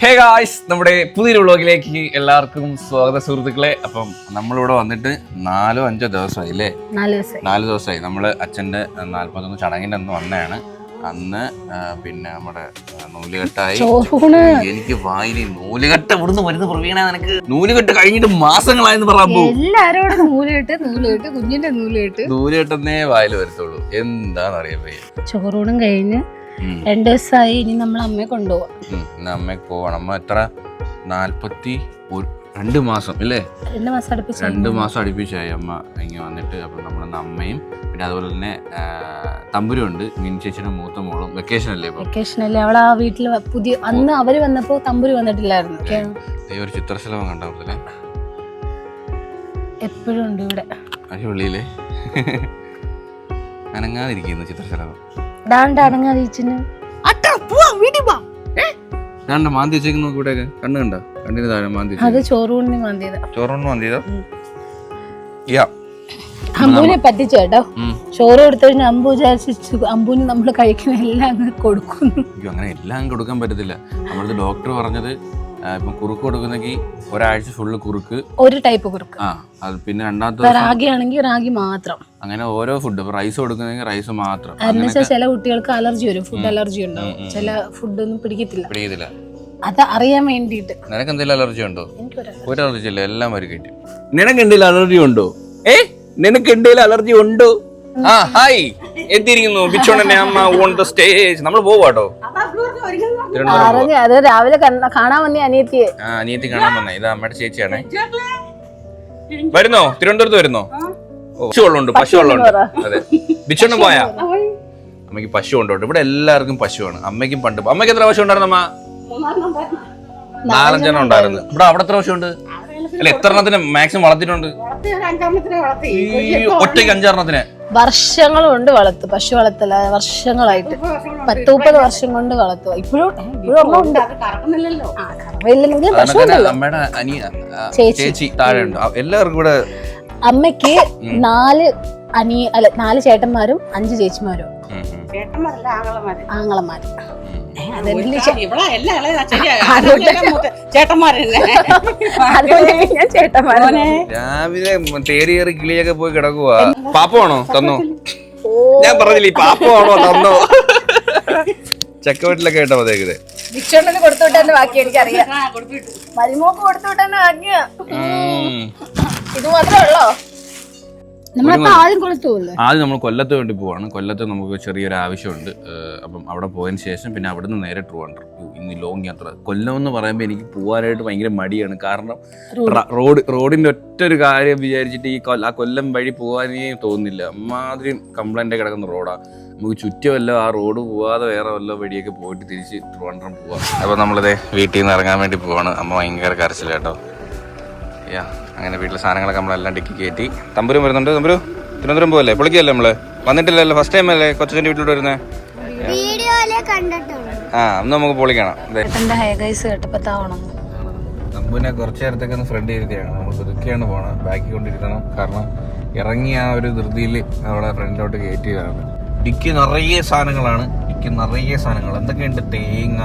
Hey guys, നമ്മുടെ പുതിയൊരു വ്ളോഗിലേക്ക് എല്ലാവർക്കും സ്വാഗത സുഹൃത്തുക്കളെ. അപ്പം നമ്മളിവിടെ വന്നിട്ട് 4-5 ദിവസമായി അല്ലേ? 4 ദിവസമായി. നമ്മള് അച്ഛൻ്റെ 41 ചടങ്ങിൻ്റെ അന്ന് വന്നതാണ്. അന്ന് പിന്നെ നമ്മുടെ നൂലുകെട്ടായി. എനിക്ക് വായില് നൂലുകെട്ട് ഇവിടുന്ന് വരുന്ന പ്രവീണ, നിനക്ക് നൂലുകെട്ട് കഴിഞ്ഞിട്ട് മാസങ്ങളായെന്ന് പറയാൻ നൂലുകെട്ടെന്നേ വായില് വരത്തുള്ളൂ. എന്താണെന്നറിയാൻ വയ്യ. ചോറൂണും കഴിഞ്ഞ് 2 ദിവസമായി. ഇനി നമ്മൾ അമ്മയെ കൊണ്ടുപോവാം. അമ്മയ്ക്ക് പോവാണ്. അമ്മ എത്ര 42 മാസം അല്ലേ? 2 മാസം അടുപ്പിച്ചായി അമ്മ ഇങ്ങനെ വന്നിട്ട്. അപ്പം നമ്മളന്ന് അമ്മയും പിന്നെ അതുപോലെ തന്നെ തമ്പുരുണ്ട്, മീൻ ചേച്ചിയുടെ മൂത്ത മോളും. വെക്കേഷനല്ലേ? വെക്കേഷനല്ലേ? അവളെ ആ വീട്ടിൽ പുതിയ അന്ന് അവര് വന്നപ്പോ തമ്പുരു വന്നിട്ടില്ലായിരുന്നു. ഒരു ചിത്രശലഭം കണ്ടാ മുതലേ എപ്പോഴും ഉണ്ട് ഇവിടെ. അടിപൊളിയില്ലേ? അനങ്ങാതിരിക്കുന്നു ചിത്രശലഭം. മാന്തി വെച്ചേക്കുന്നു കൂടെയൊക്കെ. കണ്ണു കണ്ട? കണ്ണിന് താഴെ മാന്തി. അത് ചോറൂണിന് മാന്തിയതാ. ചോറൂണിന് മാന്തിയതാ? അമ്പൂനെ പറ്റിച്ചു കേട്ടോ. ചോറ് കൊടുത്തു കഴിഞ്ഞാൽ അമ്പു വിചാരിച്ചു അമ്പൂന് നമ്മൾ കഴിക്കുന്ന എല്ലാം അങ്ങ് കൊടുക്കുന്നു. അങ്ങനെ എല്ലാം കൊടുക്കാൻ പറ്റത്തില്ല. നമ്മളത് ഡോക്ടർ പറഞ്ഞത് ഇപ്പൊ കുറുക്ക് കൊടുക്കുന്നെങ്കിൽ ഒരാഴ്ച ഫുള്ള് കുറുക്ക്, ഒരു ടൈപ്പ് കുറുക്ക്. അത് പിന്നെ രണ്ടാമത്തെ റാഗി ആണെങ്കിൽ റാഗി മാത്രം. അങ്ങനെ ഓരോ ഫുഡ്. ഇപ്പൊ റൈസ് കൊടുക്കുന്നെങ്കിൽ റൈസ് മാത്രം. ചില കുട്ടികൾക്ക് അലർജി വരും, ഫുഡ് അലർജി ഉണ്ടാവും. ചില ഫുഡൊന്നും പിടിക്കത്തില്ല. അത് അറിയാൻ വേണ്ടിട്ട്. നിനക്ക് എന്തെങ്കിലും അലർജി ഉണ്ടോ? ഒരു അലർജി ഇല്ല, എല്ലാം വരും കയറ്റും. നിനക്ക് എന്തെങ്കിലും അലർജി ഉണ്ടോ? നിനക്ക് എന്തെങ്കിലും അലർജി ഉണ്ടോ? ഹായ്, എത്തിയിരിക്കുന്നു ബിച്ചോണന്റെ അമ്മ ഓൺ ദ സ്റ്റേജ്. നമ്മൾ പോവാട്ടോ. അത് രാവിലെ കാണാൻ വന്നേ അനിയത്തിയെ. അനിയത്തി കാണാൻ വന്നേ. ഇത് അമ്മയുടെ ചേച്ചിയാണേ. വരുന്നോ? തിരുവനന്തപുരത്ത് വരുന്നോ? പശുവെള്ളമുണ്ട്, പശുവെള്ളമുണ്ട്. അതെ, ബിച്ചോണ്ട് പോയാ? അമ്മയ്ക്ക് പശു ഉണ്ടോട്ടെ. ഇവിടെ എല്ലാവർക്കും പശുവാണ്. അമ്മയ്ക്കും പണ്ട്. അമ്മയ്ക്ക് എത്ര പശു ഉണ്ടായിരുന്നു അമ്മ? 4-5 ഉണ്ടായിരുന്നു. ഇവിടെ അവിടെ എത്ര പശു ഉണ്ട്? അല്ല, എത്ര എണ്ണത്തിന് മാക്സിമം വളർത്തിയിട്ടുണ്ട്? ഒറ്റയ്ക്ക് 5-6 വർഷങ്ങളുണ്ട് വളർത്തു. പശു വളർത്തല വർഷങ്ങളായിട്ട് 10-30 വർഷം കൊണ്ട് വളർത്തുക. ഇപ്പോഴും അമ്മയുടെ ചേച്ചി താഴെ ഉണ്ട്. എല്ലാവർക്കും ഇവിടെ. അമ്മയ്ക്ക് 4 ചേട്ടന്മാരും 5 ചേച്ചിമാരും. ആങ്ങളമാര്. രാവിലെ തേരിയേറി കിളിയൊക്കെ പോയി കിടക്കുവാ. പാപ്പമാണോ തന്നോ? ഞാൻ പറഞ്ഞില്ലേ പാപ്പമാണോ തന്നോ? ചക്കവീട്ടിലൊക്കെ കേട്ടോ അതേക്കത്. ബിച്ചോണ്ടിന് കൊടുത്തുവിട്ടെ ബാക്കി എനിക്കറിയാം. മരുമോക്ക് കൊടുത്തുവിട്ടെ ബാക്കിയാ. ഇത് മാത്രമേ ഉള്ളോ? ആദ്യം നമ്മൾ കൊല്ലത്ത് വേണ്ടി പോവാണ്. കൊല്ലത്ത് നമുക്ക് ചെറിയൊരു ആവശ്യമുണ്ട്. അപ്പം അവിടെ പോയതിന് ശേഷം പിന്നെ അവിടെ നിന്ന് നേരെ ട്രിവാൻഡ്രം. ഇന്ന് ലോങ് യാത്ര. കൊല്ലം എന്ന് പറയുമ്പോൾ എനിക്ക് പോകാനായിട്ട് ഭയങ്കര മടിയാണ്. കാരണം റോഡിന്റെ ഒറ്റൊരു കാര്യം വിചാരിച്ചിട്ട് ആ കൊല്ലം വഴി പോകാനേ തോന്നുന്നില്ല. അമ്മാതിരി കംപ്ലൈന്റ് കിടക്കുന്ന റോഡാ. നമുക്ക് ചുറ്റുമല്ലോ ആ റോഡ് പോവാതെ വേറെ വല്ല വഴിയൊക്കെ പോയിട്ട് തിരിച്ച് ട്രിവാൻഡ്രം പോവാം. അപ്പോൾ നമ്മളിത് വീട്ടിൽ നിന്ന് ഇറങ്ങാൻ വേണ്ടി പോവാണ്. അമ്മ ഭയങ്കര കരച്ചില്ല കേട്ടോ. അങ്ങനെ വീട്ടിലെ സാധനങ്ങളൊക്കെ നമ്മളെല്ലാം ഡിക്കി കയറ്റി. തമ്പുരും വരുന്നുണ്ട്. തമ്പുരു തിരുവനന്തപുരം പോവല്ലേ? പൊളിക്കല്ലേ? നമ്മള് വന്നിട്ടില്ലല്ലോ, ഫസ്റ്റ് ടൈം അല്ലേ കൊച്ചച്ഛൻ്റെ വീട്ടിലോട്ട് വരുന്നേ? അന്ന് നമുക്ക് പൊളിക്കണം. തമ്പുവിനെ കുറച്ചു നേരത്തേക്ക് ഒന്ന് ഫ്രണ്ട് ചെയ്തിട്ടാണ് നമ്മൾ പുതുക്കിയാണ് പോകണം. ബാക്കി കൊണ്ടിരിക്കണം. കാരണം ഇറങ്ങി ആ ഒരു ധൃതിയിൽ അവിടെ ഫ്രണ്ടിലോട്ട് കയറ്റിയതാണ്. ഡിക്കി നിറയെ സാധനങ്ങളാണ്. ഡിക്കി നിറയെ സാധനങ്ങൾ എന്തൊക്കെയുണ്ട്? തേങ്ങ,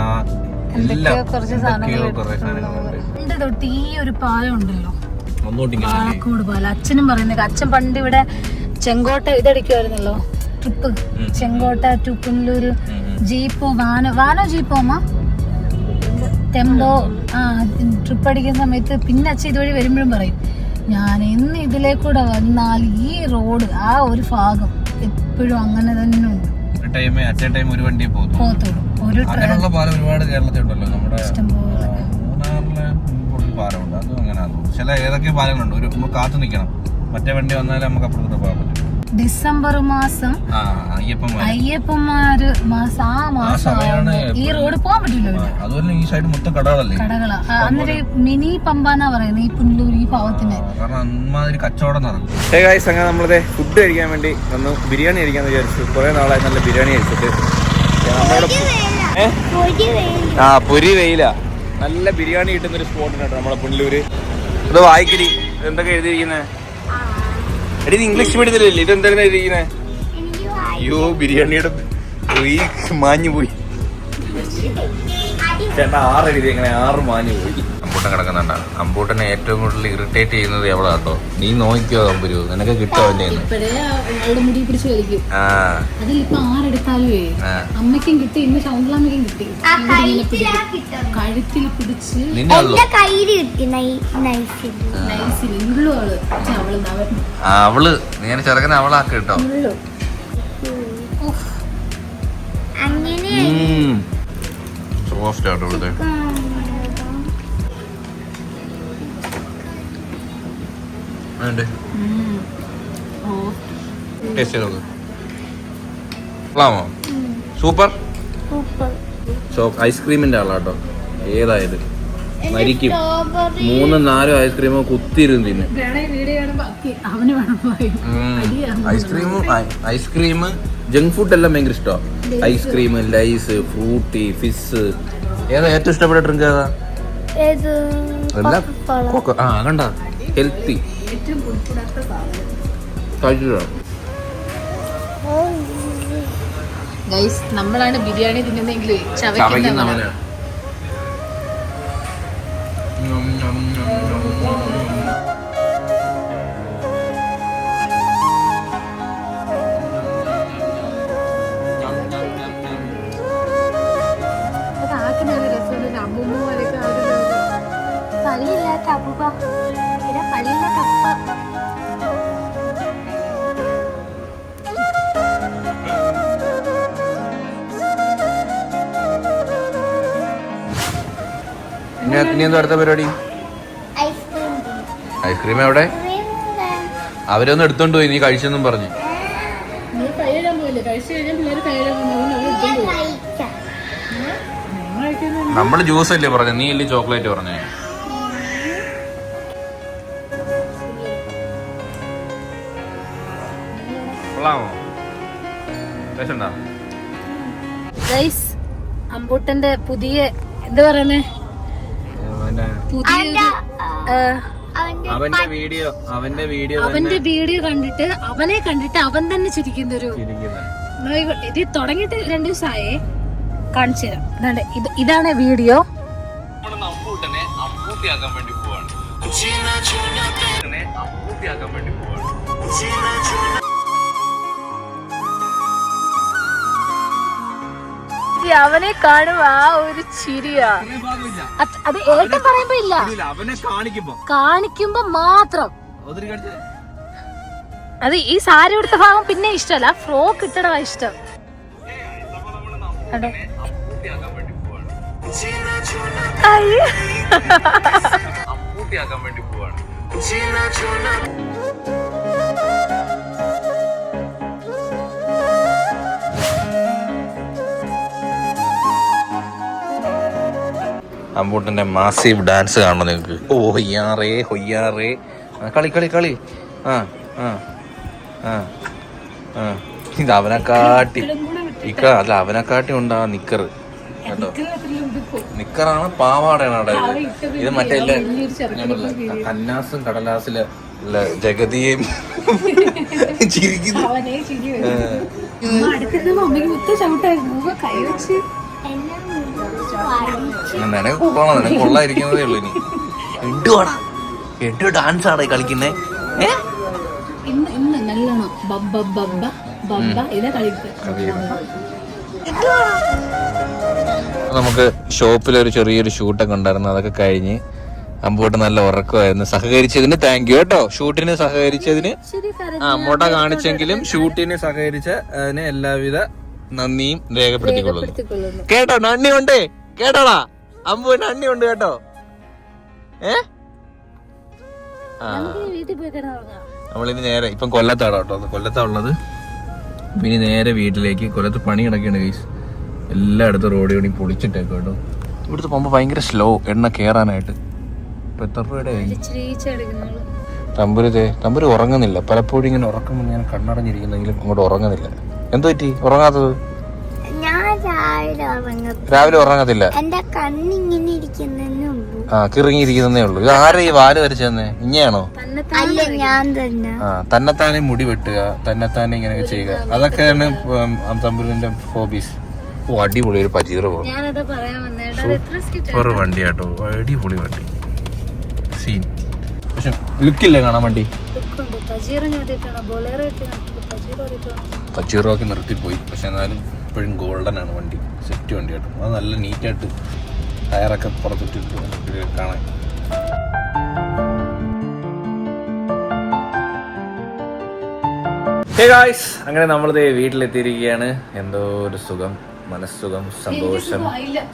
എല്ലാം കുറേ സാധനങ്ങളുണ്ട്. ഈ ഒരു പാലം ഉണ്ടല്ലോ, പാലക്കോട് പാലം. അച്ഛനും പറയുന്നത്, അച്ഛൻ പണ്ട് ഇവിടെ ചെങ്കോട്ട ഇതടിക്കുമായിരുന്നല്ലോ, ട്രിപ്പ്. ചെങ്കോട്ട ടു പുനലൂര് ജീപ്പോ വാനോ ജീപ്പോ അമ്മ ടെമ്പോ ട്രിപ്പ് അടിക്കുന്ന സമയത്ത് പിന്നെ അച്ഛൻ ഇതുവഴി വരുമ്പോഴും പറയും, ഞാൻ ഇന്ന് ഇതിലേക്കൂടെ വന്നാൽ ഈ റോഡ് ആ ഒരു ഭാഗം എപ്പോഴും അങ്ങനെ തന്നെ ഉണ്ട്. ഒരു വണ്ടി പോകത്തുള്ളൂ. അങ്ങനെയുള്ള പാലം ഒരുപാട് കേരളത്തിലുണ്ടല്ലോ. നമ്മുടെ മൂന്നാറിലെ പാലമുണ്ട്. അതും അങ്ങനെയാണ്. ചില ഏതൊക്കെ പാലങ്ങളുണ്ട്, ഒരു നമ്മൾ കാത്തു നിൽക്കണം. മറ്റേ വണ്ടി വന്നാലേ നമുക്ക് അപ്പുറത്തോട്ട് പോകാൻ പറ്റും. ഡിസംബർ മാസം അയ്യപ്പന്മാര് മാസം ആ മാസമാണ് ഈ റോഡ് പോകാൻ പറ്റില്ല. അതുപോലെ ഈ സൈഡ് മൊത്തം കടകളല്ലേ? കടകളാ. അന്നേരം മിനി പമ്പാന്നാ പറയുന്നത് ഈ പുനലൂർ ഈ ഭാഗത്തിന്. കാരണം അമ്മാതിരി കച്ചവടം നടക്കും. അങ്ങനെ നമ്മളത് ഫുഡ് കഴിക്കാൻ വേണ്ടി വന്നു. ബിരിയാണി കഴിക്കാന്ന് വിചാരിച്ചു. കുറെ നാളായി നല്ല ബിരിയാണി കഴിച്ചിട്ട്. പൊരി വെയില. നല്ല ബിരിയാണി കിട്ടുന്നൊരു സ്പോട്ടുണ്ട് കേട്ടോ നമ്മളെ പുനലൂര്. ഇത് വായിക്കരി. എന്തൊക്കെ എഴുതിയിരിക്കുന്നത്? എടി ഇംഗ്ലീഷ് മീഡിയത്തിലല്ലേ? ഇത് എന്താണ് എഴുതിയിരിക്കുന്നത്? അയ്യോ, ബിരിയാണിയുടെ മാഞ്ഞു പോയി. ചേട്ടാ 6 എഴുതി എങ്ങനെ 6 മാഞ്ഞു പോയി. അമ്പൂട്ടൻ കിടക്കുന്നുണ്ട. അമ്പൂട്ടനെ ഏറ്റവും കൂടുതൽ ഇറിറ്റേറ്റ് ചെയ്യുന്നത് എവളാ കേട്ടോ. നീ നോക്കിയോ തമ്പുരു, നിനക്ക് കിട്ടുമല്ലേ? മുടി പിടിച്ച് വലിക്കും. അതിലിപ്പോ ആരെടുത്താലുവേ അമ്മയ്ക്കും കിട്ടി, ഇന്ന് ശൗണ്ടമ്മയ്ക്കും കിട്ടി. കഴുത്തിൽ പിടിച്ച് അവള് നീ ചെറുക്കനെ അവളാക്കി കേട്ടോ. സോഫ്റ്റ് ആട്ടോ ഇവിടുത്തെ. ടേസ്റ്റ് ചെയ്ത് നോക്ക്. കൊള്ളാമോ? സൂപ്പർ. ഐസ്ക്രീമിന്റെ ആളാട്ടോ. ഏതായാലും മരിക്കും. 3-4 ഐസ്ക്രീമോ കുത്തിയിരുന്ന് തിന്നെ. ഐസ്ക്രീം ജങ്ക് ഫുഡ് എല്ലാം ഭയങ്കര ഇഷ്ടമാണ്. Ice cream, Lay's, Frooti, fizz. ഏതാ ഏറ്റവും ഇഷ്ടപ്പെട്ട ഡ്രിങ്ക്? ഏതാ? കണ്ട ഹെൽത്തി. നമ്മളാണ് ബിരിയാണി തിന്നുന്നെങ്കിൽ ഇനി എന്താ അടുത്ത പരിപാടി? ഐസ്ക്രീം എവിടെ? അവരൊന്നും എടുത്തോണ്ട് പോയി, നീ കഴിച്ചെന്നും പറഞ്ഞു. നമ്മള് ജ്യൂസ് അല്ലേ പറഞ്ഞു, നീ അല്ലേ ചോക്ലേറ്റ് പറഞ്ഞേ. അമ്പൂട്ടന്റെ പുതിയ എന്താ പറയുന്നേ, അവന്റെ വീഡിയോ കണ്ടിട്ട് അവനെ കണ്ടിട്ട് അവൻ തന്നെ ചിരിക്കുന്ന ഒരു ഇത് തുടങ്ങിയിട്ട് 2 ദിവസമായേ. കാണിച്ചു തരാം. ഇതാണ് വീഡിയോ. അവനെ കാണുമ്പോ ആ ഒരു ചിരിയാ. അത് ഏട്ടൻ പറയുമ്പോ ഇല്ല, കാണിക്കുമ്പോ മാത്രം. അത് ഈ സാരി എടുത്ത ഭാഗം പിന്നെ ഇഷ്ടമല്ല, ഫ്രോക്ക് ഇട്ടടാ ഇഷ്ടം. അമ്പൂട്ടന്റെ മാസീവ് ഡാൻസ് കാണണം നിങ്ങൾക്ക്. ഓ ഹൊയ്യാറേ ഹൊയ്യാറേ. കളി കളി കളി. ഇത് അവനെക്കാട്ടി അല്ല അവനെക്കാട്ടി ഉണ്ടാ നിക്കറ് കേട്ടോ. നിക്കറാണ് പാവാടയാണ് അവിടെ. ഇത് മറ്റേ കന്നാസും കടലാസിലെ ജഗതിയും ചിരിക്കുന്നു. നിനക്ക് കൊള്ളണം, നിനക്ക് കൊള്ളായിരിക്കുന്നതേ ഉള്ളു. ഇനി എട്ടു ഡാൻസ് ആണ് കളിക്കുന്നേ. നമുക്ക് ഷോപ്പിലൊരു ചെറിയൊരു ഷൂട്ടൊക്കെ ഉണ്ടായിരുന്നു, അതൊക്കെ കഴിഞ്ഞ് അമ്പൂട്ട് നല്ല ഉറക്കമായിരുന്നു. സഹകരിച്ചതിന് താങ്ക് യു കേട്ടോ. ഷൂട്ടിന് സഹകരിച്ചതിന് അമ്മൂട്ട കാണിച്ചെങ്കിലും ഷൂട്ടിന് സഹകരിച്ചതിന് എല്ലാവിധ നന്ദിയും രേഖപ്പെടുത്തിക്കൊള്ളുന്നു കേട്ടോ. നന്ദി ഉണ്ട് കേട്ടോടാ, അമ്പു നന്ദി ഉണ്ട് കേട്ടോ. നമ്മളിനി നേരെ ഇപ്പം കൊല്ലത്താണ് കേട്ടോ, കൊല്ലത്താ ഉള്ളത്. ഇനി നേരെ വീട്ടിലേക്ക്. കൊല്ലത്ത് പണി കിടക്കുകയാണ് ഗൈസ്. എല്ലായിടത്തും റോഡ് പണി പൊളിച്ചിട്ടേക്കും കേട്ടോ. ഇവിടുത്തെ പോകുമ്പോൾ ഭയങ്കര സ്ലോ എണ്ണ കയറാനായിട്ട്. ഇപ്പൊ എത്ര രൂപയുടെ തമ്പുരു ഉറങ്ങുന്നില്ല. പലപ്പോഴും ഇങ്ങനെ ഉറക്കുമ്പോൾ ഞാൻ കണ്ണടഞ്ഞിരിക്കുന്നെങ്കിലും അങ്ങോട്ട് ഉറങ്ങുന്നില്ല. എന്ത് പറ്റി ഉറങ്ങാത്തത്? രാവിലെ ഉറങ്ങത്തില്ല. കിറങ്ങിയിരിക്കുന്നേ ഉള്ളൂ. ഇത് ആരെ ഈ വാല് വരച്ചെന്നേ? ഇങ്ങനെയാണോ? തന്നെത്താനെ മുടി വെട്ടുക, തന്നെത്താനെ ഇങ്ങനെയൊക്കെ ചെയ്യുക, അതൊക്കെയാണ് തമ്പുരുവിന്റെ ഹോബീസ്. ഓ അടിപൊളി ഒരു പചീറ പോകും. ഞാനത് പറയാൻ വന്നേ സൂപ്പർ വണ്ടി കേട്ടോ, അടിപൊളി വണ്ടി, സീൻ. പക്ഷെ ലുക്കില്ലേ കാണാൻ വണ്ടി? പച്ചീറോക്കി നിർത്തിപ്പോയി, പക്ഷെ എന്നാലും ഇപ്പോഴും ഗോൾഡൻ ആണ് വണ്ടി, സെറ്റ് വണ്ടി കേട്ടോ. അത് നല്ല നീറ്റായിട്ട് ടയറൊക്കെ പുറത്തിട്ടിട്ട് കാണാൻ. ഹേ ഗായ്സ്, അങ്ങനെ നമ്മളിത് വീട്ടിലെത്തിയിരിക്കുകയാണ്. എന്തോ ഒരു സുഖം, മനസ്സുഖം, സന്തോഷം,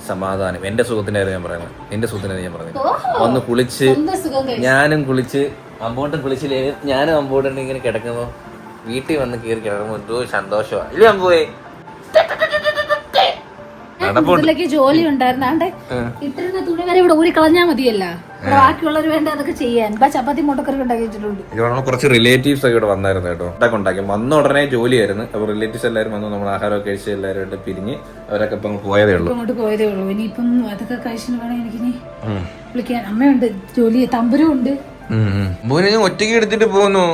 സമാധാനം. എന്റെ സുഖത്തിന്റെ കാര്യം ഞാൻ പറയുന്നത്, എന്റെ സുഖത്തിന്റെ ഞാൻ പറയുന്നത്. ഒന്ന് കുളിച്ച്, ഞാനും കുളിച്ച്, അമ്പോട്ടും കുളിച്ചില്ലേ, ഞാനും അമ്പോട്ടും ഇങ്ങനെ കിടക്കുമ്പോ വീട്ടിൽ വന്ന് കയറി കിടക്കുമ്പോ എന്തോ സന്തോഷമാണ്. ഇല്ല അമ്പോയെ ജോലി ഉണ്ടായിരുന്നാണ്ട് ഇട്ടിരുന്ന തുണി വരെ ഇവിടെ ഊരി കളഞ്ഞാ മതിയല്ല, ബാക്കിയുള്ളവർ വേണ്ട അതൊക്കെ ചെയ്യാൻ. ചപ്പാത്തി മുട്ടക്കറി ഉണ്ടാക്കി വെച്ചിട്ടുണ്ട്. കുറച്ച് റിലേറ്റീവ്സ് ഒക്കെ ഇവിടെ വന്നായിരുന്നു കേട്ടോ. ഇതൊക്കെ ഉണ്ടാക്കി വന്ന ഉടനെ ജോലിയായിരുന്നു. അപ്പൊ റിലേറ്റീവ്സ് എല്ലാവരും വന്നു, നമ്മൾ ആഹാരമൊക്കെ കഴിച്ച് എല്ലാവരും പിരിഞ്ഞ് അവരൊക്കെ ഇപ്പം പോയതേ ഉള്ളൂ. അങ്ങോട്ട് പോയതേ ഉള്ളൂ. ഇനിയിപ്പം അതൊക്കെ കഴിച്ചിട്ട് വേണം എനിക്കിനി വിളിക്കാൻ. അമ്മയുണ്ട്, ജോലി തമ്പുരും ഉണ്ട്. ഒറ്റയ്ക്ക് എടുത്തിട്ട് പോന്നു.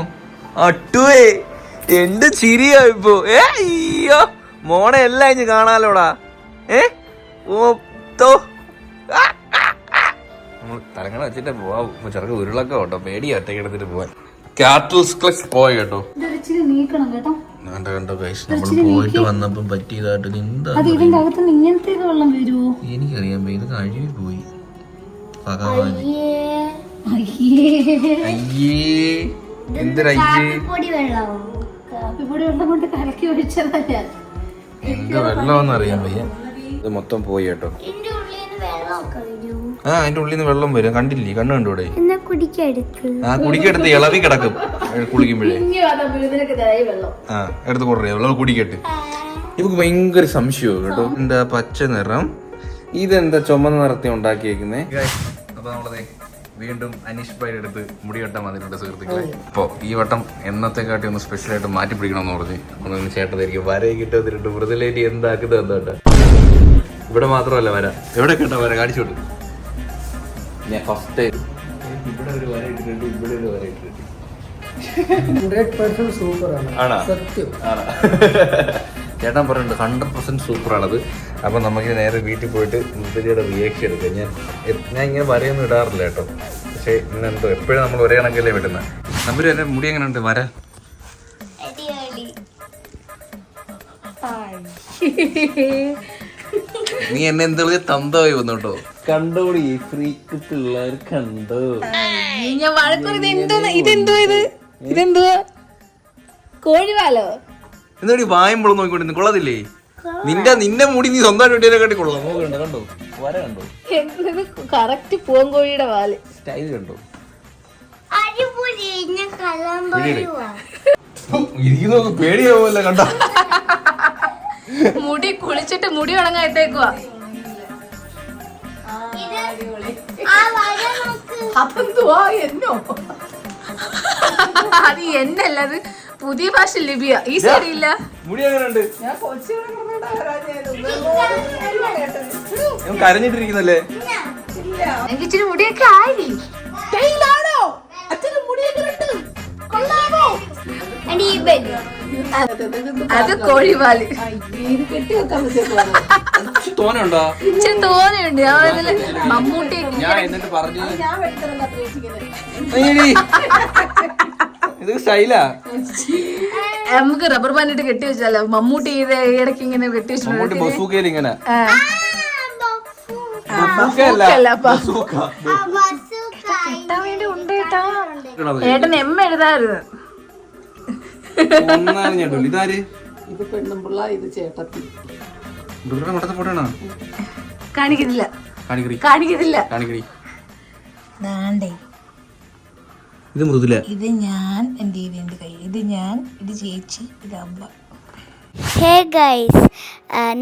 അട്ടുവേ എന്റെ ചിരിയാ ഇപ്പൊ. അയ്യോ മോനെ എല്ലാം ഇഞ്ഞ് കാണാലോടാ. തലങ്ങണ വെച്ചിട്ട് പോവാം. ചെറുക്ക് ഉരുളൊക്കെ കേട്ടോ, പേടിയാ ഒറ്റയ്ക്ക് എടുത്തിട്ട് പോവാൻ. കാറ്റൽസ് ക്ലച്ച് പോയി കേട്ടോ. കണ്ടോ ഗൈസ്, നമ്മൾ പോയിട്ട് വന്നപ്പോ പറ്റിയതായിട്ട് എന്താ ഇങ്ങനത്തെ വെള്ളം വരുമോ എനിക്കറിയാൻ. ഇത് കഴുകി പോയി. ഭഗവാന് എന്തൊരയ്യേ, കാപ്പിപ്പൊടി വെള്ളം കൊണ്ട് കലക്കി ഒഴിച്ചതല്ല, എന്ത് വെള്ളമെന്ന് അറിയാൻ വയ്യ. ഇത് മൊത്തം പോയി കേട്ടോ. അതിന്റെ ഉള്ളിൽ നിന്ന് വെള്ളം വരും. കണ്ടില്ലേ, കണ്ണു കണ്ടൂടെ? കുടിക്കെടുത്ത് ഇളവി കിടക്കും കുളിക്കുമ്പോഴേ. എടുത്ത് കൊടുറേ വെള്ളം കുടിക്കട്ട്. ഇവക്ക് ഭയങ്കര സംശയവും കേട്ടോ. എന്താ പച്ച നിറം, ഇതെന്താ ചുമന്ന നിറത്തി ഉണ്ടാക്കിയേക്കുന്നേ. അപ്പൊ നമ്മളതെ വീണ്ടും അനീഷ് ഭായി എടുത്ത് മുടി കെട്ടാൻ വന്നിട്ടുണ്ട് സുഹൃത്തുക്കളെ. അപ്പോൾ ഈ വട്ടം എന്നത്തെക്കാട്ടി ഒന്ന് സ്പെഷ്യലായിട്ട് മാറ്റി പിടിക്കണമെന്ന് പറഞ്ഞ് ഒന്ന് ചേട്ടനായിരിക്കും വരയൊക്കെ ഇട്ട് വന്നിട്ടുണ്ട്. മൃദുലേറ്റി എന്താക്കുന്നത് എന്താട്ടെ. ഇവിടെ മാത്രമല്ല വര, എവിടെ കേട്ടോ വര കാണിച്ചോട്ട്. ഞാൻ ഫസ്റ്റ് ഇവിടെ ഒരു വര ഇട്ടിട്ടുണ്ട്, ഇവിടെ ഒരു വര ഇട്ടിട്ടുണ്ട്. ആണോ? ചേട്ടൻ പറഞ്ഞിട്ടുണ്ട് 100% സൂപ്പറാണത്. അപ്പം നമുക്ക് നേരെ വീട്ടിൽ പോയിട്ട് മുത്തലിയുടെ റിയാക്ഷൻ എടുക്കാം. ഞാൻ ഇങ്ങനെ വരയൊന്നും ഇടാറില്ല കേട്ടോ. പക്ഷേ ഇന്നെന്തോ എപ്പോഴും നമ്മൾ ഒരേ കണക്കല്ലേ വിടുന്നത്. നമ്പർ എൻ്റെ മുടി എങ്ങനെ ഉണ്ട് വര? നീ എന്നെ എന്താ തന്തമായി വന്നു കേട്ടോ. കണ്ടോടി ഫ്രീക്ക് പിള്ളേർ കണ്ടോ. ഇതെന്തുവാ കോഴിവാലോ? എന്തോടി വായുമ്പോഴും നോക്കിക്കൊണ്ടിരുന്നു കൊള്ളതില്ലേ? നിന്റെ മുടി നീ സ്വന്തമായിട്ട് വെട്ടിയെ കാട്ടി കൊള്ളാം. നോക്കണ്ട കണ്ടോ വര കണ്ടോ? കറക്റ്റ് പൂങ്കോഴിയുടെ വാല് സ്റ്റൈൽ കണ്ടോ? പേടിയാവൂല്ല കണ്ടോ? മുടി കുളിച്ചിട്ട് മുടി ഉണങ്ങാൻ ഇട്ടേക്കുവാ. അതെന്തുവാ എന്നോ? അത് എന്നല്ല, അത് പുതിയ ഭാഷ ലിബിയ. ഈ ശരിയില്ല. മുടി എങ്ങനെയുണ്ട്? കരഞ്ഞിട്ടിരിക്കുന്നല്ലേ? എനിക്ക് ഇച്ചിരി മുടിയൊക്കെ ആയി. അത് കോഴിവാല് തോന്നുണ്ടോ? ഇച്ചിരി തോന്നുന്നുണ്ട്. മമ്മൂട്ടി എന്നിട്ട് പറഞ്ഞു ഇത് സ്റ്റൈലാ. നമുക്ക് റബ്ബർ ബാൻഡ് ഇട്ട് കെട്ടി വെച്ചാലോ? മമ്മൂട്ടി ഇത് ഇടയ്ക്ക് ഇങ്ങനെ കെട്ടി വെച്ചു. ഇങ്ങനെ ഏട്ടൻ എം എഴുതാറുണ്ട്. ഇതാര്? കാണിക്കുന്നില്ല. ഇത് മൃദുല, ഇത് ഞാൻ, എന്റെ കൈ, ഇത് ഞാൻ, ഇത് ചേച്ചി, ഇത് അമ്മ. ഹേ ഗൈസ്,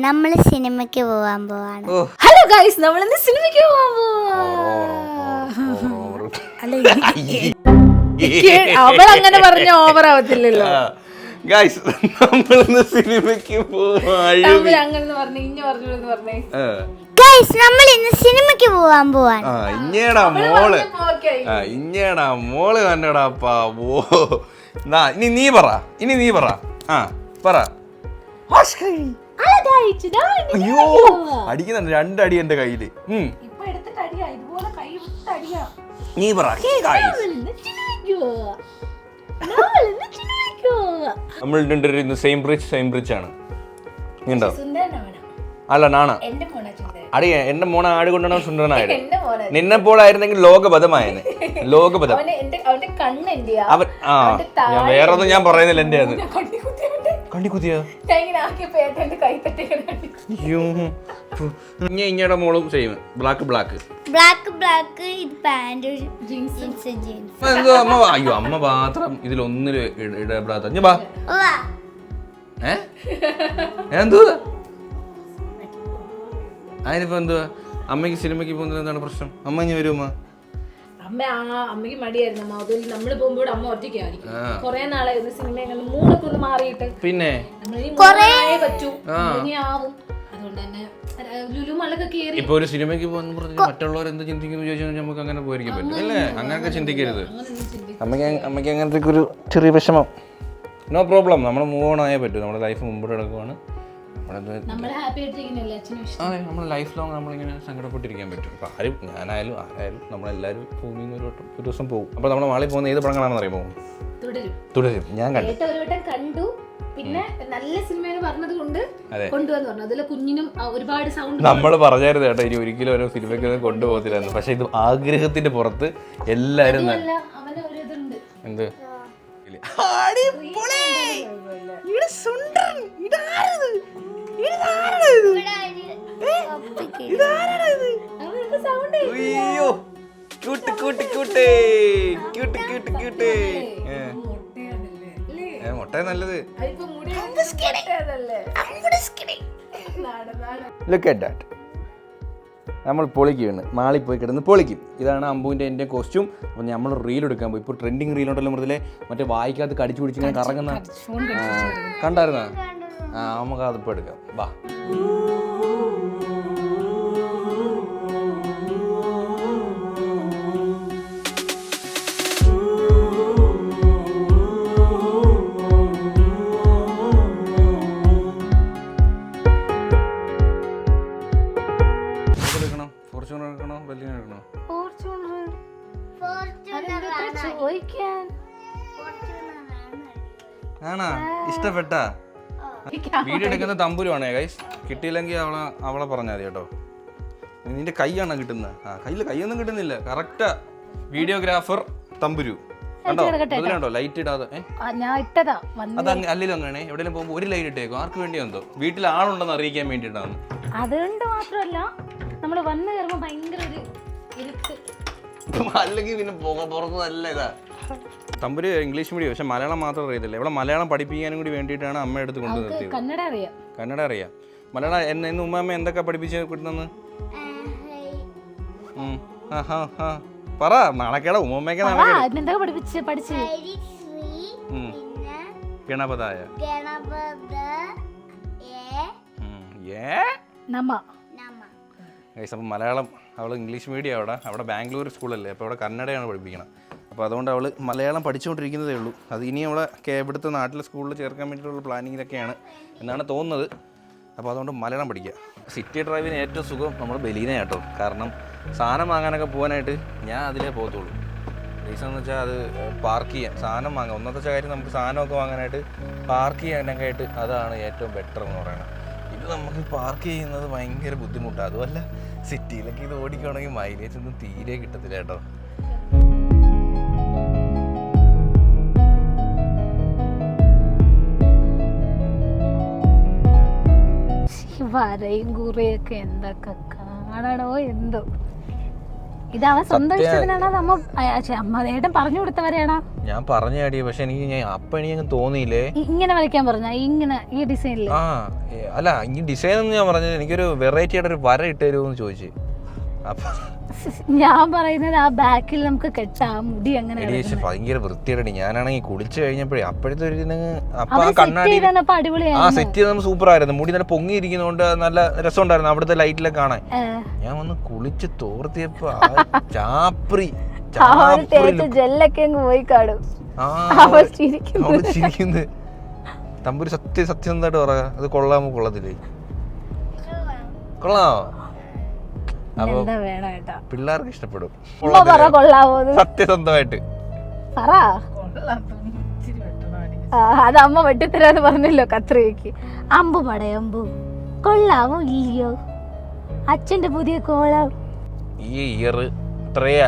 നമ്മൾ സിനിമയ്ക്ക് പോവാൻ പോവാണ്. ഹലോ ഗൈസ്, നമ്മൾ ഇന്ന് സിനിമയ്ക്ക് പോവാൻ പോവാ. അവളങ്ങനെ പറഞ്ഞ ഓവർ ആവത്തില്ലല്ലോ. നമ്മളിന്ന് സിനിമയ്ക്ക് അങ്ങനെ പറഞ്ഞു ഇഞ്ഞ പറഞ്ഞേ. ഗൈസ്, നമ്മൾ ഇന്ന് സിനിമയ്ക്ക് പോവാൻ പോവാണ്. ഇഞ്ഞേടാ മോള് കണ്ടടാപ്പാ. ഇനി നീ പറ. പറ അയ്യോ അടിക്കുന്നുണ്ട്, 2 അടി എന്റെ കയ്യില്. ഇപ്പൊ എടുത്തിട്ട് അടിയാ, ഇതുപോലെ കൈ വിട്ട് അടിയാ. നീ പറ നമ്മൾ ഇന്ന് സെയിം ബ്രിഡ്ജ് ആണ്. നീ ഉണ്ടോ? അല്ല നാണ അടിയ എന്റെ മോനെ ആട് കൊണ്ടാണ് സുന്ദരനായത്. നിന്നെ പോലായിരുന്നെങ്കിൽ ലോകപഥമായത്. ലോകപഥം. അവൻ ഞാൻ വേറെ ഒന്നും ഞാൻ പറയുന്നില്ല. എന്റെ അത് കണ്ടിക്കുത്തിയ ഇങ്ങയുടെ മോളും സെയിം ബ്ലാക്ക് എന്തോ അമ്മ. അയ്യോ അമ്മ മാത്രം ഇതിലൊന്നില് ഇടപെടാത്ത എന്തോ അതിനിപ്പോ എന്തുവാ? അമ്മയ്ക്ക് സിനിമയ്ക്ക് പോകുന്നത് എന്താണ് പ്രശ്നം? അമ്മ ഇനി വരുമോ? അമ്മയ്ക്ക് മടിയായിരുന്നു. നമ്മള് പോകുമ്പോൾ അമ്മ ഒറ്റയ്ക്കായിരിക്കും. കൊറേ നാളായിരുന്നു സിനിമ മൂന്നൊക്കെ ഒന്ന് മാറിയിട്ട്. പിന്നെ പറ്റൂ ആവും. അതുകൊണ്ട് തന്നെ ഇപ്പൊ ഒരു സിനിമയ്ക്ക് പോകുന്ന പറഞ്ഞ് മറ്റുള്ളവർ എന്ത് ചിന്തിക്കുന്നു ചോദിച്ചാൽ നമുക്ക് അങ്ങനെ പോയിരിക്കാൻ പറ്റും അല്ലേ? അങ്ങനെയൊക്കെ ചിന്തിക്കരുത്. അമ്മയ്ക്ക് അങ്ങനത്തെ ഒരു ചെറിയ വിഷമം. No problem. നമ്മൾ മൂവ് ഓൺ ആയേ പറ്റൂ. നമ്മുടെ ലൈഫ് മുമ്പോട്ട് കിടക്കുവാണ്. അതെ, നമ്മൾ ലൈഫ് ലോങ് നമ്മളിങ്ങനെ സങ്കടപ്പെട്ടിരിക്കാൻ പറ്റും. ഇപ്പം ആരും ഞാനായാലും ആരായാലും നമ്മളെല്ലാവരും ഭൂമിയിൽ നിന്ന് ഒരു ദിവസം പോകും. അപ്പോൾ നമ്മൾ മാളിൽ പോകുന്ന ഏത് പടങ്ങളാണെന്ന് അറിയുമോ? തുടരും. ഞാൻ കണ്ടു. പിന്നെ നല്ല സിനിമ പറഞ്ഞത് കൊണ്ട് കൊണ്ടുവന്ന് പറഞ്ഞു. അതിലെ കുഞ്ഞിനും ഒരുപാട് സൗണ്ട് നമ്മൾ പറഞ്ഞായിരുന്നു കേട്ടോ, ഇനി ഒരിക്കലും ഓരോ സിനിമയ്ക്ക് കൊണ്ടുപോകത്തില്ലായിരുന്നു. പക്ഷെ ഇത് ആഗ്രഹത്തിന്റെ പുറത്ത് എല്ലാരും എന്ത് മുട്ട നല്ലത്. Look at that. നമ്മൾ പൊളിക്കുകയാണ്. മാളിൽ പോയി കിടന്ന് പൊളിക്കും. ഇതാണ് അമ്പുവിൻ്റെ എൻ്റെ കോസ്റ്റ്യൂം. അപ്പോൾ നമ്മൾ റീൽ എടുക്കാൻ പോയി. ഇപ്പോൾ ട്രെൻഡിങ് റീലുണ്ടല്ലോ മുതലേ, മറ്റേ വായിക്കകത്ത് കടിച്ചു പിടിച്ച് ഇങ്ങനെ കറങ്ങുന്ന കണ്ടായിരുന്ന നമുക്ക് അതിപ്പോൾ എടുക്കാം. വാ. ആണോ? ഇഷ്ടപ്പെട്ട വീഡിയോ എടുക്കുന്ന തമ്പുരുവാണേ ഗൈസ്. കിട്ടിയില്ലെങ്കിൽ അവളെ പറഞ്ഞാൽ മതി കേട്ടോ. നിന്റെ കൈയാണോ കിട്ടുന്നത്? കൈയൊന്നും കിട്ടുന്നില്ല. കറക്റ്റാ. വീഡിയോഗ്രാഫർ തമ്പുരു. കണ്ടോ? അതിലുണ്ടോ ലൈറ്റ് ഇടാതെ? അത് അല്ലെങ്കിലും അങ്ങനെ എവിടെയെങ്കിലും പോകുമ്പോൾ ഒരു ലൈറ്റ് ഇട്ടേക്കും. ആർക്ക് വേണ്ടിയാന്തോ? വീട്ടിൽ ആളുണ്ടെന്ന് അറിയിക്കാൻ വേണ്ടിയിട്ടാണ്. അതുകൊണ്ട് മാത്രമല്ല, നമ്മള് വന്ന് കയറുമ്പോ ഭയങ്കര അല്ലെങ്കിൽ പിന്നെ പുറത്ത് നല്ല ഇതാ. തമ്പുര് ഇംഗ്ലീഷ് മീഡിയം, പക്ഷെ മലയാളം മാത്രം അറിയത്തില്ല. ഇവിടെ മലയാളം പഠിപ്പിക്കാനും കൂടി വേണ്ടിയിട്ടാണ് അമ്മ എടുത്ത് കൊണ്ടു നിർത്തിയത്. കന്നഡ അറിയാം. മലയാളം എന്ന് ഉമ്മ എന്തൊക്കെ പഠിപ്പിച്ച് കിട്ടുന്നെന്ന് പറ. നാളെക്കേട ഉമ്മമ്മയൊക്കെ ഗണപതായ അപ്പം മലയാളം അവൾ ഇംഗ്ലീഷ് മീഡിയം അവിടെ ബാംഗ്ലൂർ സ്കൂളല്ലേ. അപ്പോൾ അവിടെ കന്നഡയാണ് പഠിപ്പിക്കണം. അപ്പോൾ അതുകൊണ്ട് അവൾ മലയാളം പഠിച്ചുകൊണ്ടിരിക്കുന്നതേ ഉള്ളൂ. അത് ഇനി അവളെ ഇവിടുത്തെ നാട്ടിലെ സ്കൂളിൽ ചേർക്കാൻ വേണ്ടിയിട്ടുള്ള പ്ലാനിങ്ങിലൊക്കെയാണ് എന്നാണ് തോന്നുന്നത്. അപ്പോൾ അതുകൊണ്ട് മലയാളം പഠിക്കുക. സിറ്റി ഡ്രൈവിന് ഏറ്റവും സുഖം നമ്മൾ ബലീന കേട്ടോ. കാരണം സാധനം വാങ്ങാനൊക്കെ പോകാനായിട്ട് ഞാൻ അതിലേ പോകത്തുള്ളൂ. റീസൺ എന്ന് വെച്ചാൽ അത് പാർക്ക് ചെയ്യാൻ, സാധനം വാങ്ങാം. ഒന്നത്തെ കാര്യം നമുക്ക് സാധനമൊക്കെ വാങ്ങാനായിട്ട് പാർക്ക് ചെയ്യാനൊക്കെ ആയിട്ട് അതാണ് ഏറ്റവും ബെറ്റർ എന്ന് പറയുന്നത്. ഇത് നമുക്ക് പാർക്ക് ചെയ്യുന്നത് ഭയങ്കര ബുദ്ധിമുട്ടാണ്. അതുമല്ല സിറ്റിയിലൊക്കെ ഇത് ഓടിക്കുകയാണെങ്കിൽ മൈലേജ് ഒന്നും തീരെ കിട്ടത്തില്ല കേട്ടോ. വരയും കുറിയൊക്കെ എന്തൊക്കെ കാണണോ എന്തോ. ഇത് അവൻ സ്വന്തം ഇഷ്ടത്തിനാണോ അമ്മേട്ടൻ പറഞ്ഞു കൊടുത്തവരെയാണോ? ഞാൻ പറഞ്ഞാടി, പക്ഷെ എനിക്ക് തോന്നിയില്ലേ ഇങ്ങനെ വരയ്ക്കാൻ പറഞ്ഞ ഇങ്ങനെ ഈ ഡിസൈനില്. അല്ല ഈ ഡിസൈൻ ഒന്നും ഞാൻ പറഞ്ഞത്, എനിക്കൊരു വെറൈറ്റി ആയിട്ട് ഒരു വര ഇട്ട് തരുമോന്ന് ചോദിച്ചു. ഞാൻ പറയുന്നത് ആ ബാക്കിൽ നമുക്ക് കെട്ടാം മുടി അങ്ങനെ. ഭയങ്കര വൃത്തിയായിട്ട് ഞാനാണെങ്കിൽ കുളിച്ചു കഴിഞ്ഞപ്പോഴേ അപ്പോഴത്തെ ഒരു സെറ്റ് ചെയ്ത് സൂപ്പർ ആയിരുന്നു. മുടി നല്ല പൊങ്ങിയിരിക്കുന്നതുകൊണ്ട് നല്ല രസമുണ്ടായിരുന്നു അവിടുത്തെ ലൈറ്റിലൊക്കെ കാണാൻ. ഞാൻ വന്ന് കുളിച്ച് തോർത്തിയപ്പോ ചാപ്രി ജെല്ലൊക്കെ പോയി കാണും. തമ്പൂര് സത്യസന്ധമായിട്ട് പറയാ, അത് കൊള്ളാമോ കൊള്ളത്തില്ലേ? കൊള്ളാമോ? അപ്പൊ പിള്ളേർക്ക് ഇഷ്ടപ്പെടും സത്യസന്ധമായിട്ട്. അത് അമ്മ വെട്ടിത്തരാന്ന് പറഞ്ഞല്ലോ കത്രികയ്ക്ക്. അമ്പു പടയമ്പു കൊള്ളാവോ ഇല്ലയോ അച്ഛന്റെ പുതിയ കോളം. ഈ ഇയർ ഇത്രയാ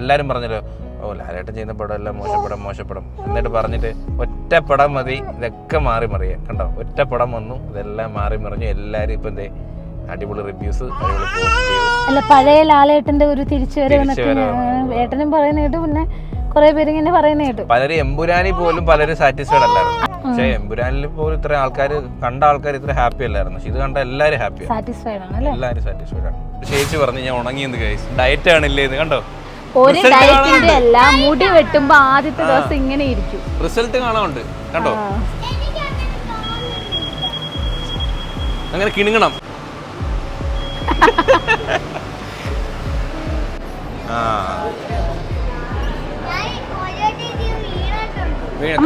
എല്ലാരും പറഞ്ഞല്ലോ, ഓ ലാലേട്ടൻ ചെയ്യുന്ന പടം എല്ലാം മോശപ്പെടാം എന്നിട്ട് പറഞ്ഞിട്ട് ഒറ്റ പടം മതി ഇതൊക്കെ മാറി മറിയാം. കണ്ടോ, ഒറ്റ പടം വന്നു, ഇതെല്ലാം മാറി മറിഞ്ഞു. എല്ലാരും ഇപ്പൊ എന്തേ അടിപൊളി റിവ്യൂസ്, അടിപൊളി പോസിറ്റീവ്. അല്ല, പഴയ ലാലേട്ടന്റെ ഒരു തിരിച്ചുവരവ് ഏട്ടനും പറയുന്ന കേട്ടു, പിന്നെ കുറെ പേര് ഇങ്ങനെ പറയുന്ന കേട്ടു. പലരും എമ്പുരാനി പോലും പലരും സാറ്റിസ്ഫൈഡ് അല്ലായിരുന്നു. പക്ഷെ എമ്പുരാനിൽ പോലും ഇത്ര ആൾക്കാർ കണ്ട ആൾക്കാർ ഇത്ര ഹാപ്പി അല്ലായിരുന്നു. പക്ഷെ ഇത് കണ്ട എല്ലാരും ഹാപ്പി, എല്ലാരും സാറ്റിസ്ഫൈഡ് ആണ്. ചേച്ചി പറഞ്ഞു ഞാൻ ഉണങ്ങിയെന്ന് കഴിച്ചു, ഡയറ്റ് ആണില്ലേ എന്ന്. കണ്ടോ, ഒരു ഡയറ്റിന്റെ അല്ല, മുടി വെട്ടുമ്പോ ആദ്യത്തെ ദിവസം ഇങ്ങനെ ഇരിക്കും. റിസൾട്ട് കാണാനുണ്ട്. കണ്ടോ, അങ്ങനെ കിണുങ്ങണം.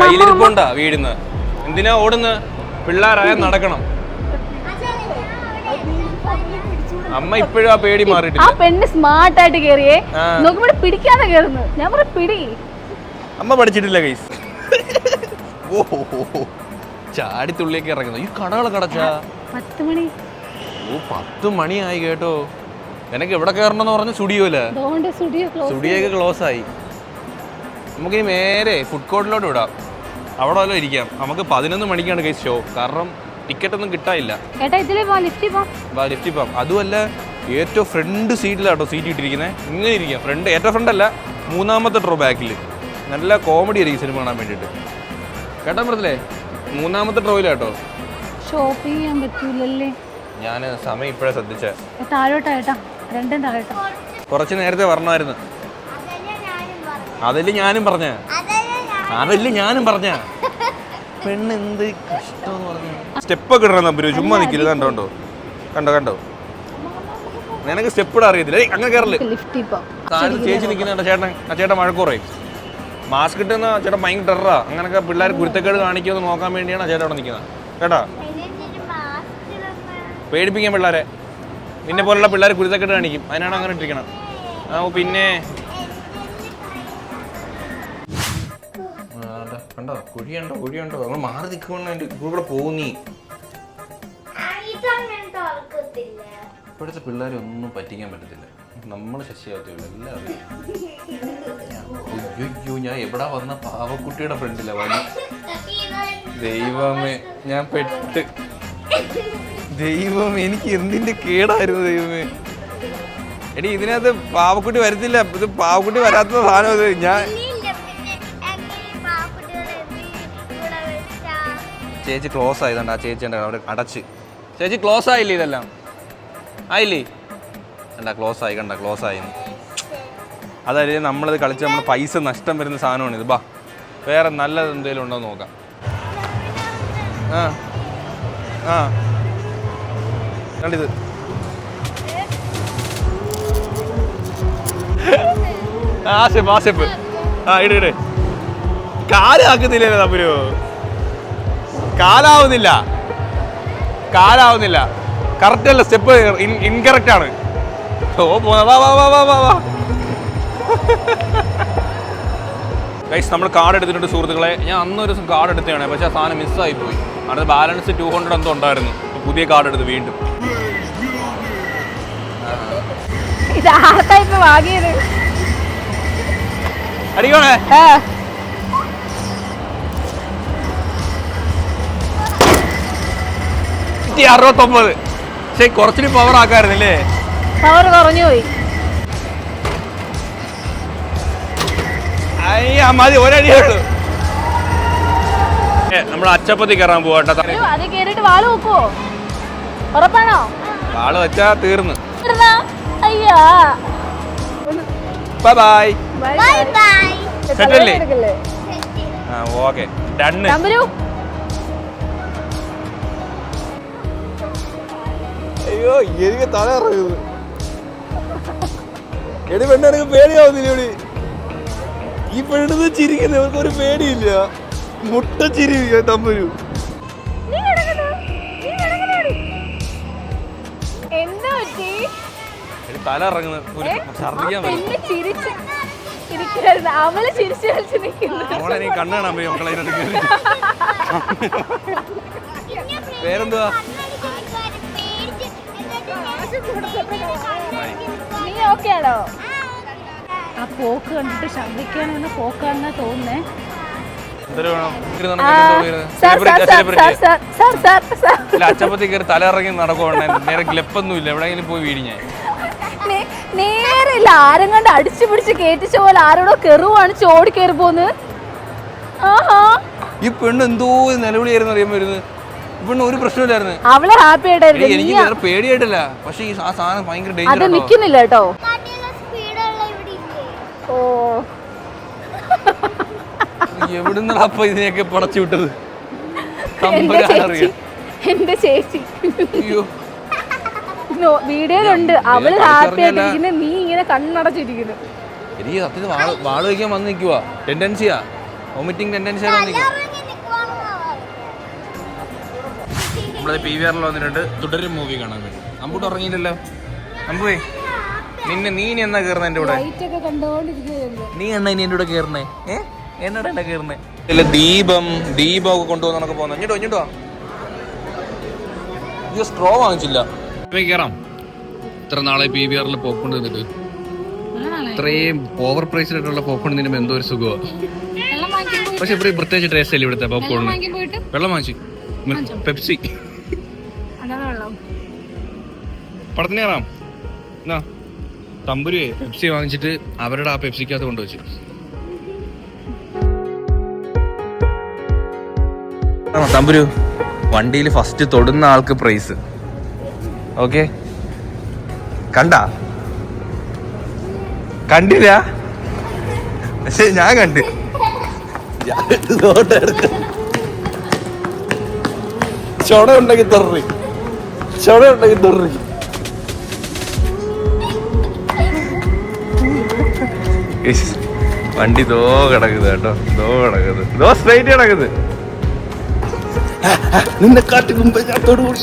കയ്യിലിരിപ്പുണ്ടാ വീടുന്ന്? എന്തിനാ ഓടുന്ന? പിള്ളേരായ നടക്കണം. അമ്മ ഇപ്പോഴും ആ പേടി മാറിയിട്ടില്ല. ആ പെണ്ണ് സ്മാർട്ട് ആയിട്ട് കേറിയേ, നോക്കുമ്പോൾ പിടിക്കാതെ കേറുന്നു. ഞാൻ പറഞ്ഞു പിടി. അമ്മ പഠിച്ചിട്ടില്ല ഗൈസ്. ചാടിത്തുള്ളിയൊക്കെ ഇറങ്ങുന്നു. ഈ കടകളൊക്കെ അടച്ചാ 10 മണി. ഓ 10 മണിയായി കേട്ടോ. നിനക്ക് എവിടെ കയറണമെന്ന് പറഞ്ഞ സ്റ്റുഡിയോയില്? സ്റ്റുഡിയോ ക്ലോസ് ആയി. നമുക്കിനി നേരെ ഫുഡ് കോർട്ടിലോട്ട് വിടാം, അവിടെ വല്ലതും ഇരിക്കാം. നമുക്ക് 11 മണിക്കാണ് ഗൈസ് ഷോ, കാരണം ടിക്കറ്റ് ഒന്നും കിട്ടാനില്ല. ലിഫ്റ്റിൽ പോവാം. അതുമല്ല, ഏറ്റവും ഫ്രണ്ട് സീറ്റിലാട്ടോ സീറ്റ് ഇട്ടിരിക്കുന്നത്. ഇങ്ങനെ ഇരിക്കാം, ഫ്രണ്ട് ഏറ്റവും ഫ്രണ്ട് അല്ല, 3ാമത്തെ റോ ബാക്കിൽ. നല്ല കോമഡി ആയിരിക്കും സിനിമ കാണാൻ വേണ്ടിയിട്ട്. കേട്ടാ പറഞ്ഞില്ലേ, 3ാമത്തെ റോയിലാട്ടോ. ഷോപ്പിംഗ് ചെയ്യാൻ പറ്റൂലല്ലേ? ഞാൻ സമയം ഇപ്പോഴേ ശ്രദ്ധിച്ചേ. കുറച്ച് നേരത്തെ പറഞ്ഞായിരുന്നു. അതല്ലേ ഞാനും പറഞ്ഞ പെണ്ണ് എന്ത് കഷ്ടമെന്ന് പറഞ്ഞു. സ്റ്റെപ്പൊക്കെ ഇടണം നമ്പര്, ചുമ്മാ നിൽക്കില്ല. കണ്ടോ നിനക്ക് സ്റ്റെപ്പ് ഇടാൻ അറിയത്തില്ല. അങ്ങനെ കയറല്. ചേച്ചി നിൽക്കുന്ന ചേട്ടൻ മഴക്കുറയും. മാസ്ക് ഇട്ടുന്ന ചേട്ടൻ ഭയങ്കര ടെററാ. അങ്ങനൊക്കെ പിള്ളേർ കുരുത്തക്കേട് കാണിക്കുമെന്ന് നോക്കാൻ വേണ്ടിയാണ് ചേട്ടൻ അവിടെ നിൽക്കുന്നത്. കേട്ടാ, പേടിപ്പിക്കാൻ പിള്ളേരെ. നിന്നെ പോലുള്ള പിള്ളേർ കുരുത്തക്കേട് കാണിക്കും, അതിനാണ് അങ്ങനെ ഇട്ടിരിക്കണം. പിന്നെ കണ്ടോ, കുഴിയുണ്ടോ നമ്മൾ മാറി നിൽക്കുമ്പോൾ കൂടെ പോകുന്നീ. ഇപ്പോഴത്തെ പിള്ളേരെ ഒന്നും പറ്റിക്കാൻ പറ്റത്തില്ല. നമ്മൾ ശശിയാകത്തുള്ളൂ, എല്ലാം അറിയാം. അയ്യോ, ഞാൻ എവിടെ വന്ന പാവക്കുട്ടിയുടെ ഫ്രണ്ടില്ല വലി. ദൈവമേ, ഞാൻ പെട്ട്. ദൈവം, എനിക്ക് എന്തിന്റെ കേടായിരുന്നു ദൈവമേ. എടി, ഇതിനകത്ത് പാവക്കുട്ടി വരത്തില്ല. ഇത് പാവക്കുട്ടി വരാത്ത സാധനം. അത് ഞാൻ ചേച്ചി ക്ലോസ് ആയതുകൊണ്ട് ആ ചേച്ചി അവിടെ അടച്ച്. ചേച്ചി ക്ലോസ് ആയില്ലേ? ഇതെല്ലാം ആയില്ലേ? കണ്ടാ ക്ലോസ് ആയി. അതായത് നമ്മളിത് കളിച്ച് നമ്മൾ പൈസ നഷ്ടം വരുന്ന സാധനമാണ് ഇത്. ബാ, വേറെ നല്ലത് എന്തെങ്കിലും ഉണ്ടോ നോക്കാം. കണ്ടിത് ആശപ്പ്. ഇട് കാലാക്കുന്നില്ലേ തമ്പുരു? കാലാവുന്നില്ല. കറക്റ്റ് അല്ല, സ്റ്റെപ്പ് ഇൻകറക്റ്റ് ആണ്. ഗൈസ്, നമ്മൾ കാർഡ് എടുത്തിട്ടുണ്ട് സുഹൃത്തുക്കളെ. ഞാൻ അന്നൊരു ദിവസം കാർഡ് എടുത്തതാണ്, പക്ഷേ ആ സാധനം മിസ്സായി പോയി. അടുത്ത ബാലൻസ് 200 എന്തോ ഉണ്ടായിരുന്നു. പുതിയ കാർഡ് എടുത്ത് വീണ്ടും. അടിക്കണേ. 69. പക്ഷെ കുറച്ചുകൂടി പവർ ആക്കായിരുന്നില്ലേ? പവർ കുറഞ്ഞു പോയി. അയ്യാ, മതി, ഒരടിയേ ഉള്ളൂ. നമ്മൾ അച്ചപ്പത്തി കയറാൻ പോവാട്ടോ. അത് കേറിട്ട് വാള് വെക്കുവോ? ഉറപ്പാണോ? വാള് വെച്ചാ തീർന്ന്. അയ്യാ, ബൈ. സെറ്റല്ലേ? Okay, done. അയ്യോ, എനിക്ക് തല ഇറങ്ങുന്നു. എടി പെണ്ണ്, എനിക്ക് പേടിയാവുന്നില്ല. ഈ പെണ്ണ് ചിരിക്കുന്ന ഇവർക്ക് ഒരു പേടിയില്ല. മുട്ട ചിരി തമ്പുരു. തല ഇറങ്ങുന്നത് ഛർദിക്കാൻ പെണ്ണ് ചിരിച്ച് ഇരിക്കരുത്, അവള് ചിരിച്ചു കളിച്ച് നിൽക്കുന്നു. മോളെ നീ കണ്ണ് കാണാൻ പോയി മക്കളെ അതിനകത്ത് കയറി. പേരെന്തുവാ? നീ ഓക്കെ ആണോ? ആ പോക്ക് കണ്ടിട്ട് ശബ്ദിക്കാനുള്ള പോക്കാണെന്നാ തോന്നുന്നേ. അച്ചപ്പത്തി കയറി തല ഇറങ്ങി നടക്കുവാണ്. നേരെ ഗ്ലെപ്പൊന്നും ഇല്ല, എവിടെയെങ്കിലും പോയി വീടി ഞാൻ. നേരില്ല, ആരും കണ്ട് അടിച്ചു പിടിച്ച് കേറ്റിച്ച പോലെ ആരോടോ കെറുവാണ് ചോടി കയറി പോന്ന്. ആഹാ, ഈ പെണ്ണ് എന്തോ നിലവിളിയായിരുന്നു അറിയാൻ വരുന്നത്. ഈ പെണ്ണ് ഒരു പ്രശ്നമില്ലായിരുന്നു, അവള് ഹാപ്പി ആയിട്ടായിരുന്നു. എനിക്ക് വേറെ പേടിയായിട്ടില്ല. പക്ഷെ ഈ ആ സാധനം ഭയങ്കര അത് ഡേഞ്ചർ. നിക്കുന്നില്ല കേട്ടോ. ഓ, എവിടുന്നാ അപ്പൊ ഇതിനെയൊക്കെ പടച്ചു വിട്ടത്? എന്റെ ചേച്ചി അയ്യോ, വീഡിയോയിലുണ്ട്. അവള് ഹാപ്പി ആയിട്ടിരിക്കുന്നു, നീ ഇങ്ങനെ കണ്ണടച്ചിരിക്കുന്നു. എനിക്ക് സത്യത്തിൽ വാള് വയ്ക്കാൻ വന്ന് നിൽക്കുവാ. ടെൻഡൻസിയാ, വോമിറ്റിംഗ് ടെൻഡൻസിയാ നിൽക്കുക. നമ്മളത് PVR വന്നിട്ടുണ്ട് തുടരും മൂവി കാണാൻ വേണ്ടി. അമ്പൂട്ട് ഉറങ്ങിയില്ലല്ലോ. അമ്പുവേ, നീ ഇനി എന്നാ കയറുന്നത് എൻ്റെ കൂടെ? നീ എന്നാ ഇനി എൻ്റെ കൂടെ കയറുന്നേ? എന്നോട് എന്നാ കയറുന്നേ? ഇല്ല, ദീപമൊക്കെ കൊണ്ടുപോകുന്നൊക്കെ പോകുന്നത്. ഇങ്ങോട്ടോ ഇത് സ്ട്രോ വാങ്ങിച്ചില്ല. കയറാം. ഇത്ര നാളെ PVR പോപ്കോൺ തിന്നിട്ട് ഇത്രയും ഓവർ പ്രൈസ്ഡ് ആയിട്ടുള്ള പോപ്കോൺ തിന്നുമ്പോൾ എന്തോ ഒരു സുഖമാണ്. പക്ഷെ ഇവിടെ പ്രത്യേകിച്ച് ടേസ്റ്റ് അല്ലേ ഇവിടുത്തെ പോപ്കോണിന്. വെള്ളം വാങ്ങിച്ചു, പെപ്സി. പടത്തിന് കയറാം. എന്നാ തമ്പുരുവേ പെപ്സി വാങ്ങിച്ചിട്ട് അവരുടെ ആ പെപ്സിക്കകത്ത് കൊണ്ടുവച്ചു. തമ്പുരു, വണ്ടിയിൽ ഫസ്റ്റ് തൊടുന്ന ആൾക്ക് പ്രൈസ്. ഓക്കെ, കണ്ടില്ല? പക്ഷെ ഞാൻ കണ്ട്. ചൊട ഉണ്ടെങ്കിൽ തൊറി. വണ്ടി ദോ കിടക്കുന്നത് കേട്ടോ, ദോ സ്ട്രൈറ്റ് കിടക്കുന്നത്. നിന്നെ കാട്ടി മുമ്പ് ഞാൻ തൊടുകൂടി.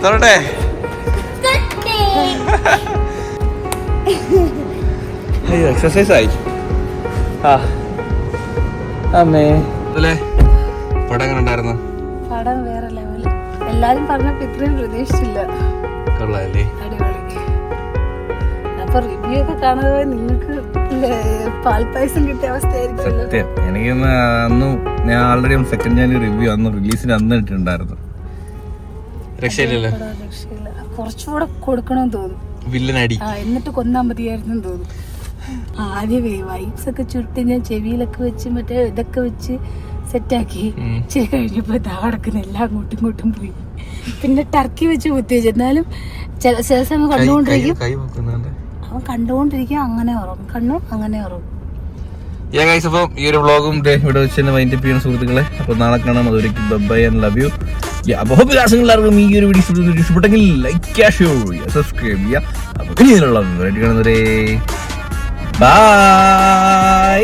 തൊടട്ടെ. അയ്യോ, എക്സസൈസ് ആയി. അമ്മേ, പടം എങ്ങനെ ഉണ്ടായിരുന്നു? പടം വേറെ ലെവല്. എല്ലാരും പറഞ്ഞപ്പോ ഇത്രയും പ്രതീക്ഷിച്ചില്ല. കൊള്ളാല്ലേ? അടിപൊളി. അപ്പൊ റിവ്യൂ ഒക്കെ കാണുന്നത് നിങ്ങൾക്ക് പാൽപ്പായസം കിട്ടിയ അവസ്ഥയായിരിക്കുമല്ലോ. സത്യം, എനിക്കൊന്ന് അന്ന് ഞാൻ ആൾറെഡി സെക്കൻഡ് ജാനുവരി റിവ്യൂ അന്ന് റിലീസിന് അന്ന് ഇട്ടിട്ടുണ്ടായിരുന്നു. രക്ഷയില്ല, കുറച്ചുകൂടെ കൊടുക്കണമെന്ന് തോന്നും. വില്ലനടി എന്നിട്ട് കൊന്നാ മതിയായിരുന്നു തോന്നും. ആദ്യമേ വൈബ്സ് ഒക്കെ ചുരുട്ടി ഞാൻ ചെവിയിലൊക്കെ വെച്ച് മറ്റേ ഇതൊക്കെ വെച്ച് സെറ്റാക്കി. ഇച്ചിരി കഴിഞ്ഞപ്പോ കിടക്കുന്ന എല്ലാം അങ്ങോട്ടും ഇങ്ങോട്ടും പോയി. പിന്നെ ടർക്കി വെച്ച് കുത്തിവെച്ചു. എന്നാലും ചില സമയം കണ്ടുകൊണ്ടിരിക്കും, അവൻ കണ്ടുകൊണ്ടിരിക്കും, അങ്ങനെ ഉറങ്ങും, അങ്ങനെ ഉറങ്ങും. അപ്പം ഈ ഒരു വ്ളോഗും ഇവിടെ വെച്ച് തന്നെ വൈൻഡ് അപ്പ് ചെയ്യുന്ന സുഹൃത്തുക്കളെ. അപ്പോൾ നാളെ കാണാം. അതുവരെയ്ക്കും ബൈ ആൻഡ് ലവ് യു. അപ്പോൾ എല്ലാവർക്കും ഈ ഒരു വീഡിയോ ഇഷ്ടപ്പെട്ടെങ്കിൽ ലൈക്ക് ചെയ്യുക, ഷെയർ ചെയ്യുക, സബ്സ്ക്രൈബ് ചെയ്യുക. അപ്പോൾ ഇതിനുള്ള കാണുന്നവരെ ബൈ.